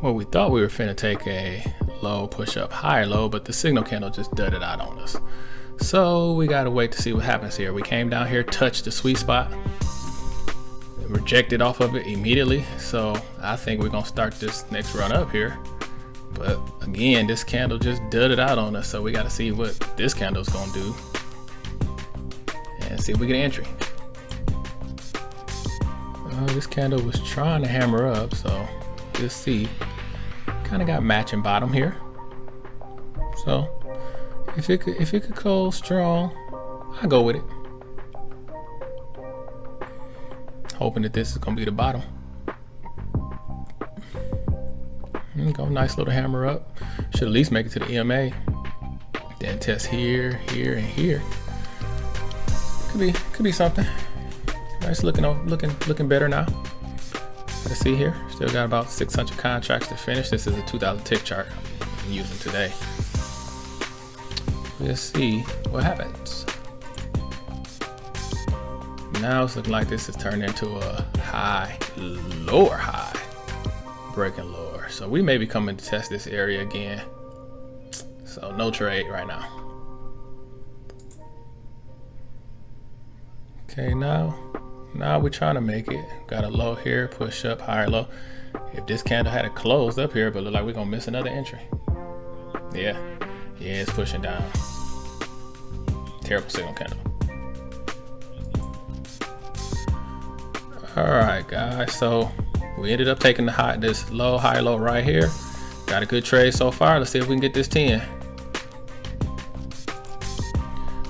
Well, we thought we were finna take a low, push up, higher low, but the signal candle just dudded out on us. So we gotta wait to see what happens here. We came down here, touched the sweet spot, rejected off of it immediately. So I think we're gonna start this next run up here. But again, this candle just dudded out on us. So we gotta see what this candle's gonna do and see if we get an entry. This candle was trying to hammer up, so we'll see. Kind of got matching bottom here. So if it could close strong, I'll go with it. Hoping that this is gonna be the bottom. There you go, nice little hammer up. Should at least make it to the EMA. Then test here, here, and here. Could be something. Nice looking better now. Let's see here. Still got about 600 contracts to finish. This is a 2000 tick chart I'm using today. Let's see what happens. Now it's looking like this is turning into a high, lower high, breaking lower. So we may be coming to test this area again. So no trade right now. Okay, now we're trying to make it. Got a low here, push up, higher low. If this candle had it closed up here, but look like we're gonna miss another entry. Yeah, it's pushing down. Terrible signal candle. All right, guys. So we ended up taking this low, higher low right here. Got a good trade so far. Let's see if we can get this 10.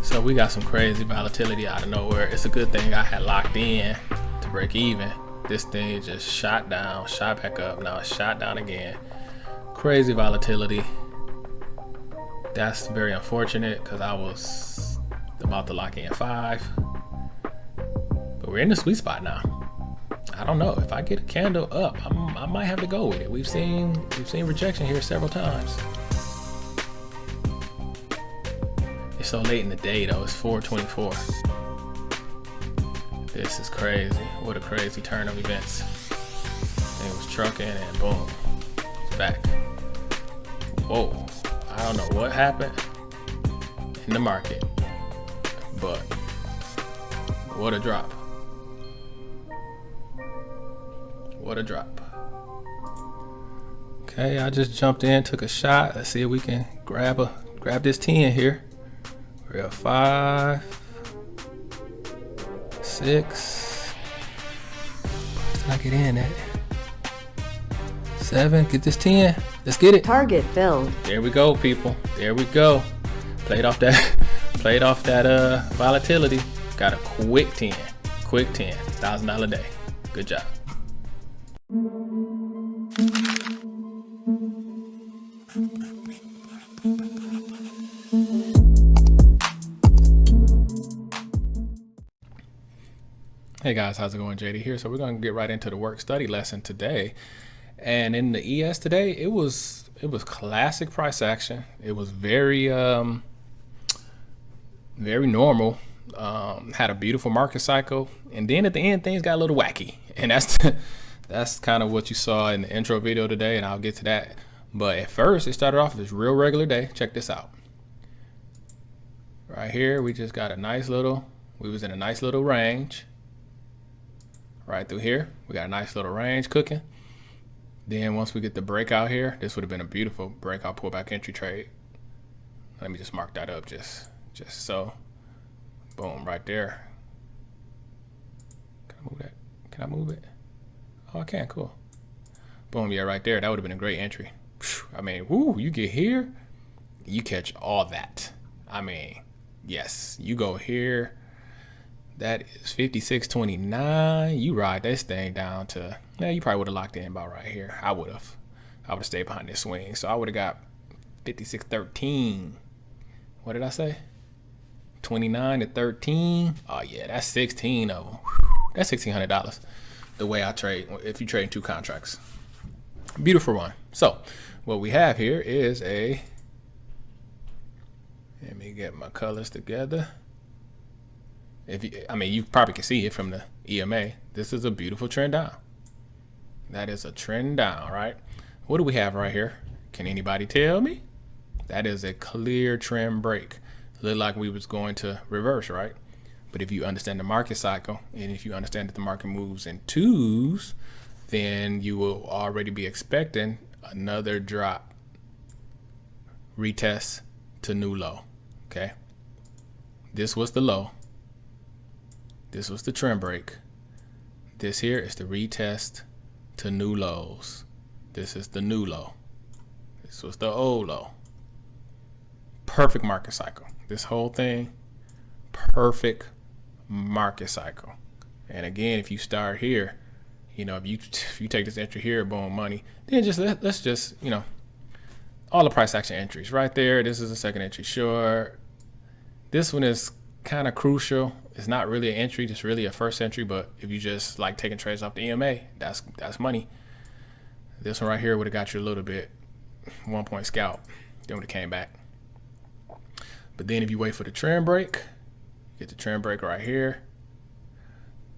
So we got some crazy volatility out of nowhere. It's a good thing I had locked in to break even. This thing just shot down, shot back up. Now it's shot down again. Crazy volatility. That's very unfortunate because I was about to lock in 5. But we're in the sweet spot now. I don't know, if I get a candle up, I might have to go with it. We've seen rejection here several times. It's so late in the day though, it's 4:24. This is crazy. What a crazy turn of events. It was trucking and boom, it's back. Whoa, I don't know what happened in the market, but what a drop. What a drop. Okay, I just jumped in, took a shot. Let's see if we can grab this 10 here. We're at 5, 6. Did I get in at 7? Get this 10. Let's get it. Target filled. There we go, people. There we go. Played off that volatility. Got a quick 10. Quick 10. $1,000 a day. Good job. Hey guys, how's it going? JD here. So we're going to get right into the work study lesson today. And in the ES today, it was classic price action. It was very normal. Had a beautiful market cycle, and then at the end things got a little wacky, and that's kind of what you saw in the intro video today, and I'll get to that. But at first it started off as a real regular day. Check this out. Right here we just got we was in a nice little range. Right through here we got a nice little range cooking. Then once we get the breakout here, this would have been a beautiful breakout pullback entry trade. Let me just mark that up just so. Boom, right there. Can I move that? Can I move it? Oh, I can. Cool. Boom, yeah, right there. That would have been a great entry. I mean, whoo, you get here, you catch all that. I mean, yes, you go here. That is 56.29. You ride this thing down to, you probably would have locked in about right here. I would have stayed behind this swing. So I would have got 56.13. What did I say? 29 to 13. Oh yeah, that's 16 of them. That's $1,600. The way I trade, if you trade in 2 contracts. Beautiful run. So what we have here is let me get my colors together. You probably can see it from the EMA. This is a beautiful trend down. That is a trend down, right? What do we have right here? Can anybody tell me? That is a clear trend break. Looked like we was going to reverse, right? But if you understand the market cycle, and if you understand that the market moves in twos, then you will already be expecting another drop, retest to new low. Okay, this was the low, this was the trend break, this here is the retest to new lows, this is the new low, this was the old low. Perfect market cycle. This whole thing, perfect market cycle. And again, if you start here, you know, if you take this entry here, boom, money, then just let's just, you know, all the price action entries right there. This is a second entry short. This one is kind of crucial. It's not really an entry, just really a first entry. But if you just like taking trades off the EMA, that's money. This one right here would have got you a little bit, 1 point scalp. Then would have came back. But then if you wait for the trend break, you get the trend break right here.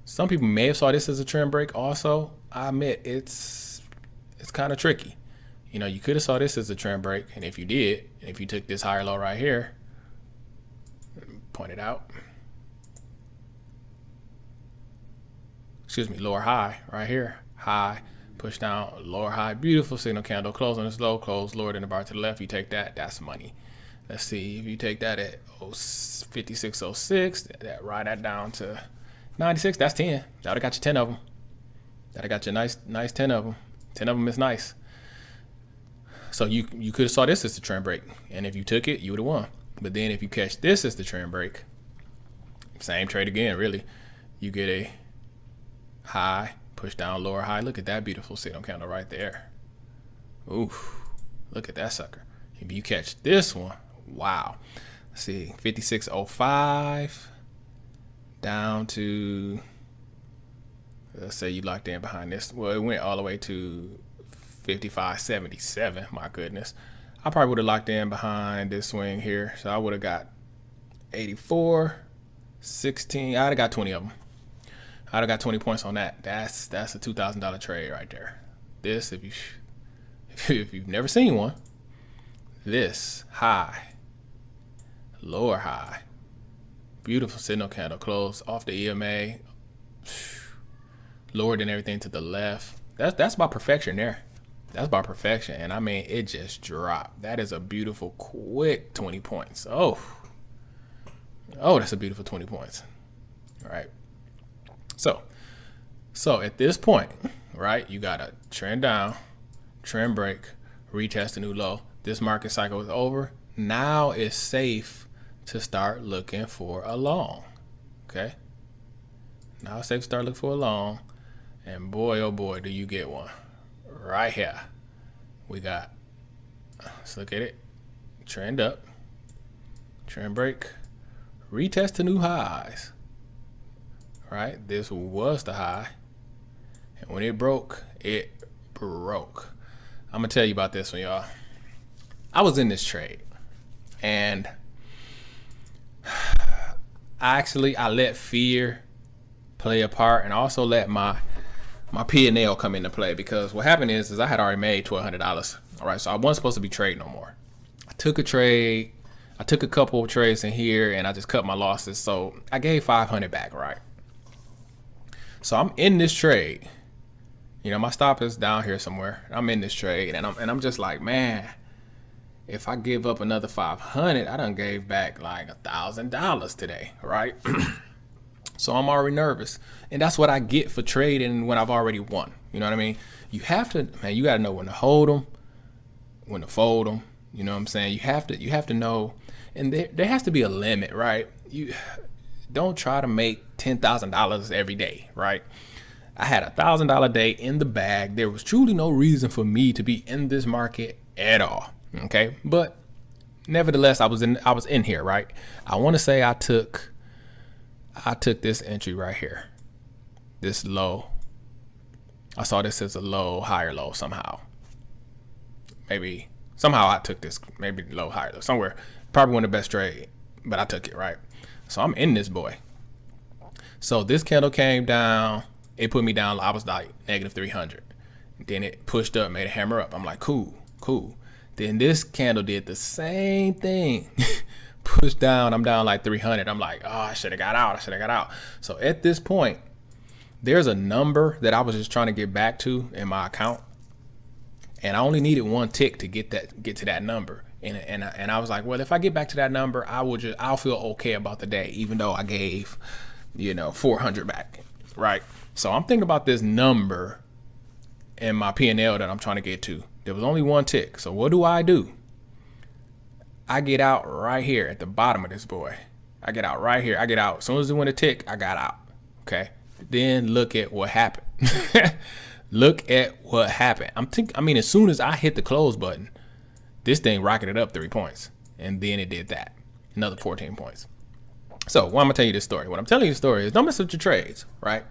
Some people may have saw this as a trend break also. I admit it's kind of tricky. You know, you could have saw this as a trend break, and if you did, and if you took this higher low right here, point it out. Excuse me, lower high right here. High, push down, lower high, beautiful signal candle, close on this low, close lower than the bar to the left. You take that, that's money. Let's see, if you take that at 56.06, that ride that down to 96, that's 10. That would have got you 10 of them. That would have got you nice 10 of them. 10 of them is nice. So you could have saw this as the trend break, and if you took it, you would have won. But then if you catch this as the trend break, same trade again, really. You get a high, push down, lower high. Look at that beautiful signal candle right there. Oof, look at that sucker. If you catch this one, wow. Let's see, 56.05 down to, let's say you locked in behind this. Well, it went all the way to 55.77. My goodness. I probably would have locked in behind this swing here. So I would have got 84.16. I'd have got 20 of them. I'd have got 20 points on that. That's a $2,000 trade right there. This, if you've never seen one, this high, lower high, beautiful signal candle, close off the EMA, lower than everything to the left. That's about perfection there. That's about perfection. And I mean, it just dropped. That is a beautiful, quick 20 points. Oh, that's a beautiful 20 points. All right. So at this point, right, you got a trend down, trend break, retest a new low. This market cycle is over. Now it's safe to start looking for a long. Okay. Now it's safe to start looking for a long. And boy, oh boy, do you get one. Right here. We got, let's look at it. Trend up, trend break, retest to new highs. Right? This was the high. And when it broke, it broke. I'm going to tell you about this one, y'all. I was in this trade, and I let fear play a part, and also let my P&L come into play, because what happened is I had already made $1,200. All right, so I wasn't supposed to be trading no more. I took a trade. I took a couple of trades in here, and I just cut my losses. So I gave $500 back, right? So I'm in this trade. You know, my stop is down here somewhere. I'm in this trade, and I'm just like, man, if I give up another $500, I done gave back like $1,000 today, right? So I'm already nervous, and that's what I get for trading when I've already won. You know what I mean? You have to, man. You got to know when to hold them, when to fold them. You know what I'm saying? You have to know, and there has to be a limit, right? You don't try to make $10,000 every day, right? I had $1,000 day in the bag. There was truly no reason for me to be in this market at all. Okay, but nevertheless, I was in here, right? I want to say I took this entry right here, this low. I saw this as a low, higher low somehow. Maybe somehow I took this, maybe low, higher low, somewhere. Probably one of the best trade, but I took it, right? So I'm in this boy. So this candle came down. It put me down. I was like -300. Then it pushed up, made a hammer up. I'm like, cool, cool. Then this candle did the same thing. Pushed down, I'm down like 300. I'm like, oh, I should have got out. So at this point, there's a number that I was just trying to get back to in my account. And I only needed one tick to get to that number. And I was like, well, if I get back to that number, I'll feel okay about the day, even though I gave, 400 back, right? So I'm thinking about this number in my P&L that I'm trying to get to. There was only one tick. So what do? I get out right here at the bottom of this boy. I get out right here. As soon as it went a tick, I got out. Okay. Then look at what happened. Look at what happened. As soon as I hit the close button, this thing rocketed up 3 points. And then it did that. Another 14 points. So why I'm going to tell you this story? What I'm telling you the story is don't mess with your trades, right?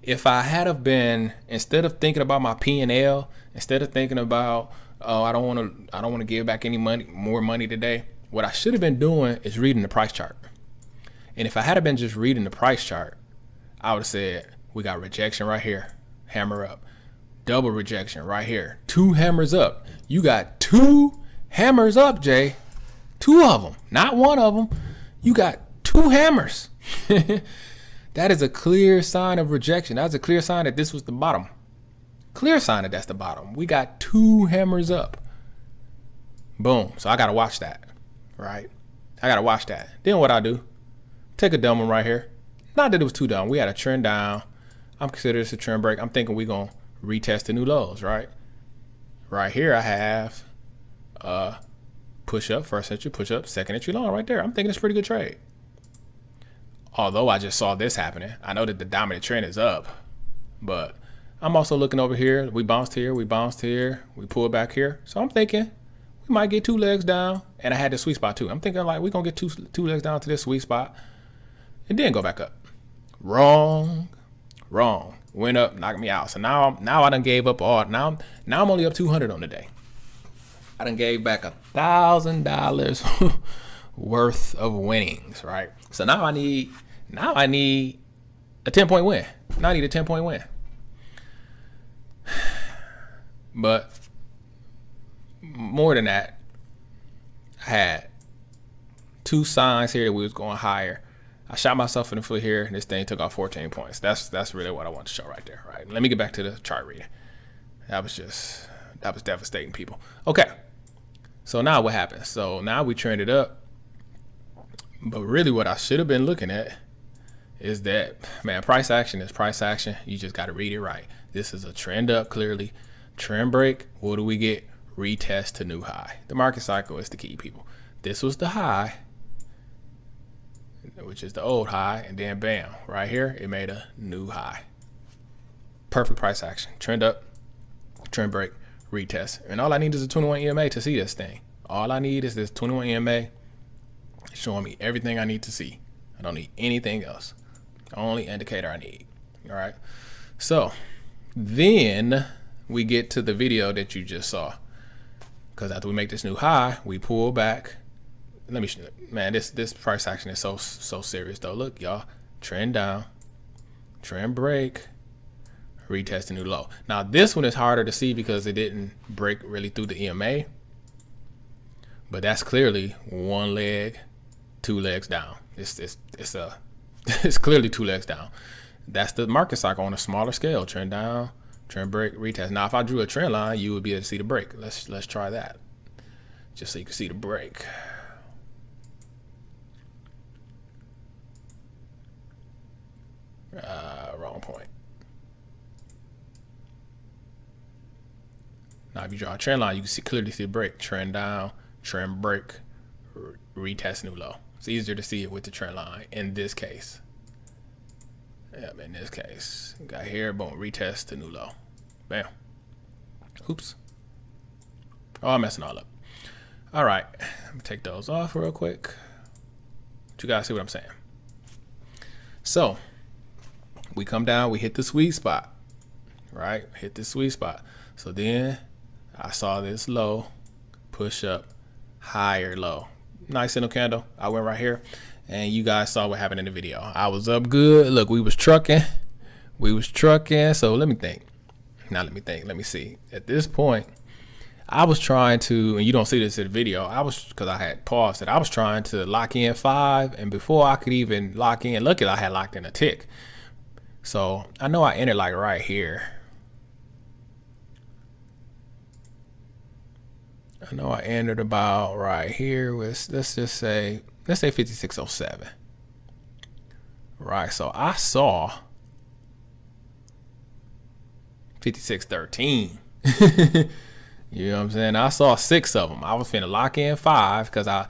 If I had have been, instead of thinking about my P&L, instead of thinking about, oh, I don't want to give back any more money today, what I should have been doing is reading the price chart. And if I had been just reading the price chart, I would have said, we got rejection right here, hammer up. Double rejection right here, 2 hammers up. You got 2 hammers up, Jay. 2 of them, not 1 of them. You got 2 hammers. That is a clear sign of rejection. That's a clear sign that this was the bottom. Clear sign that that's the bottom. We got 2 hammers up. Boom. So I got to watch that, right? I got to watch that. Then what I do, take a dumb one right here. Not that it was too dumb. We had a trend down. I'm considering this a trend break. I'm thinking we're going to retest the new lows, right? Right here I have push up, first entry, push up, second entry long right there. I'm thinking it's a pretty good trade. Although I just saw this happening. I know that the dominant trend is up, but I'm also looking over here. We bounced here, we pulled back here. So I'm thinking we might get 2 legs down, and I had the sweet spot too. I'm thinking like we're gonna get two legs down to this sweet spot and then go back up. Wrong. Went up, knocked me out. So now I done gave up all. Now I'm only up 200 on the day. I done gave back $1,000 worth of winnings, right? So now I need a 10-point win. Now I need a 10-point win. But more than that, I had 2 signs here that we was going higher. I shot myself in the foot here, and this thing took off 14 points. That's really what I want to show right there, right? Let me get back to the chart reading. That was devastating, people. Okay, so now what happens? So now we trended up, but really what I should have been looking at is that, man, price action is price action. You just got to read it right. This is a trend up, clearly. Trend break, what do we get? Retest to new high. The market cycle is the key, people. This was the high, which is the old high, and then bam, right here, it made a new high. Perfect price action. Trend up, trend break, retest. And all I need is a 21 EMA to see this thing. All I need is this 21 EMA showing me everything I need to see. I don't need anything else. Only indicator I need. All right. So then we get to the video that you just saw. Because after we make this new high, we pull back. Let me, man, this price action is so serious though. Look, y'all, trend down, trend break, retest a new low. Now this one is harder to see because it didn't break really through the EMA, but that's clearly 1 leg, 2 legs down. It's clearly 2 legs down. That's the market cycle on a smaller scale. Trend down, trend break, retest. Now if I drew a trend line, you would be able to see the break. Let's try that, just so you can see the break. Wrong point. Now if you draw a trend line, you can clearly see the break. Trend down, trend break, retest new low. It's easier to see it with the trend line in this case. Yep, in this case. Got here, boom, retest to new low. Bam. Oops. Oh, I'm messing all up. All right, let me take those off real quick. But you guys see what I'm saying. So we come down, we hit the sweet spot, right? Hit the sweet spot. So then I saw this low, push up, higher low. Nice single candle. I went right here, and you guys saw what happened in the video. I was up good. Look, we was trucking. So let me think. Now let me think. Let me see. At this point, I was trying to, and you don't see this in the video, because I had paused it, I was trying to lock in 5, and before I could even lock in, luckily I had locked in a tick. So I know I entered like right here. I know I entered about right here with, let's say 5607. Right, so I saw 5613. You know what I'm saying? I saw 6 of them. I was finna lock in 5 because I'm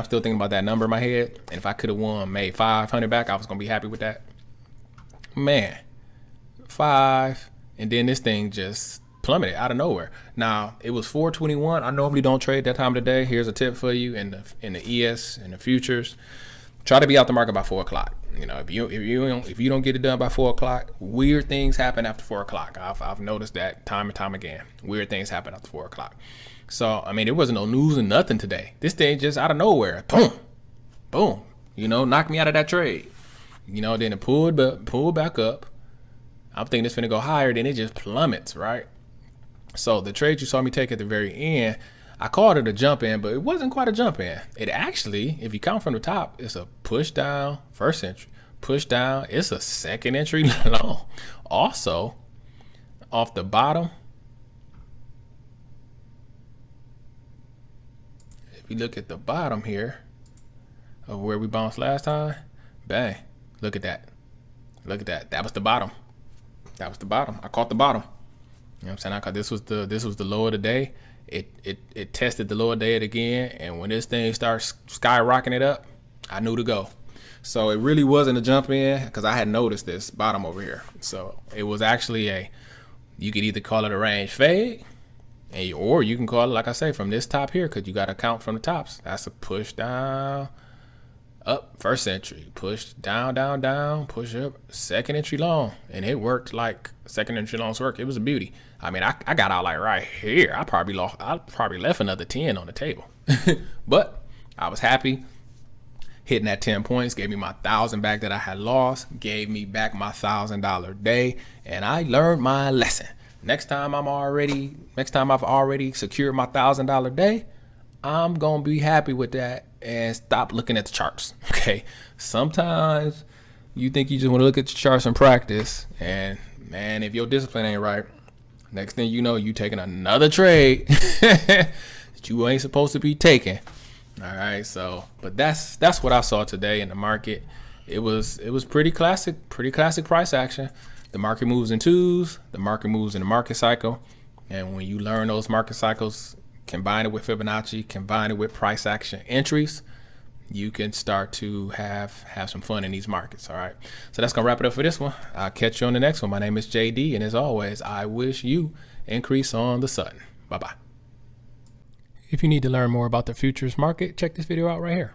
still thinking about that number in my head. And if I could have made 500 back, I was gonna be happy with that. Man, 5, and then this thing just plummeted out of nowhere. Now it was 421. I normally don't trade that time of the day. Here's a tip for you in the ES and the futures. Try to be out the market by 4 o'clock. You know, if you don't get it done by 4 o'clock, weird things happen after 4 o'clock. I've noticed that time and time again. Weird things happen after 4 o'clock. So I mean, there wasn't no news and nothing today. This thing just out of nowhere, boom, boom. You know, knocked me out of that trade. You know, then it pulled back up. I'm thinking it's finna go higher, then it just plummets, right? So the trade you saw me take at the very end, I called it a jump in, but it wasn't quite a jump in. It actually, if you count from the top, it's a push down, first entry, push down, it's a second entry long. Also, off the bottom, if you look at the bottom here of where we bounced last time, bang, look at that. Look at that. That was the bottom. That was the bottom. I caught the bottom. You know what I'm saying? I caught, this was the low of the day. It tested the lower day again, and when this thing starts skyrocketing it up, I knew to go. So it really wasn't a jump in because I had noticed this bottom over here. So it was actually you could either call it a range fade, or you can call it, like I say, from this top here, because you got to count from the tops. That's a push down, up, first entry, push down, down, down, push up, second entry long, and it worked like second entry longs work. It was a beauty. I mean, I got out like right here. I probably left another 10 on the table, but I was happy. Hitting that 10 points gave me my 1,000 back that I had lost, gave me back my $1,000 day, and I learned my lesson. Next time I've already secured my $1,000 day, I'm gonna be happy with that and stop looking at the charts. Okay, sometimes you think you just want to look at the charts and practice, and man, if your discipline ain't right, next thing you know, you taking another trade that you ain't supposed to be taking. All right, so but that's what I saw today in the market. It was pretty classic price action. The market moves in twos, the market moves in the market cycle, and when you learn those market cycles, combine it with Fibonacci, combine it with price action entries, you can start to have some fun in these markets. All right, so that's gonna wrap it up for this one. I'll catch you on the next one. My name is JD, and as always, I wish you increase on the sudden. Bye bye. If you need to learn more about the futures market, check this video out right here.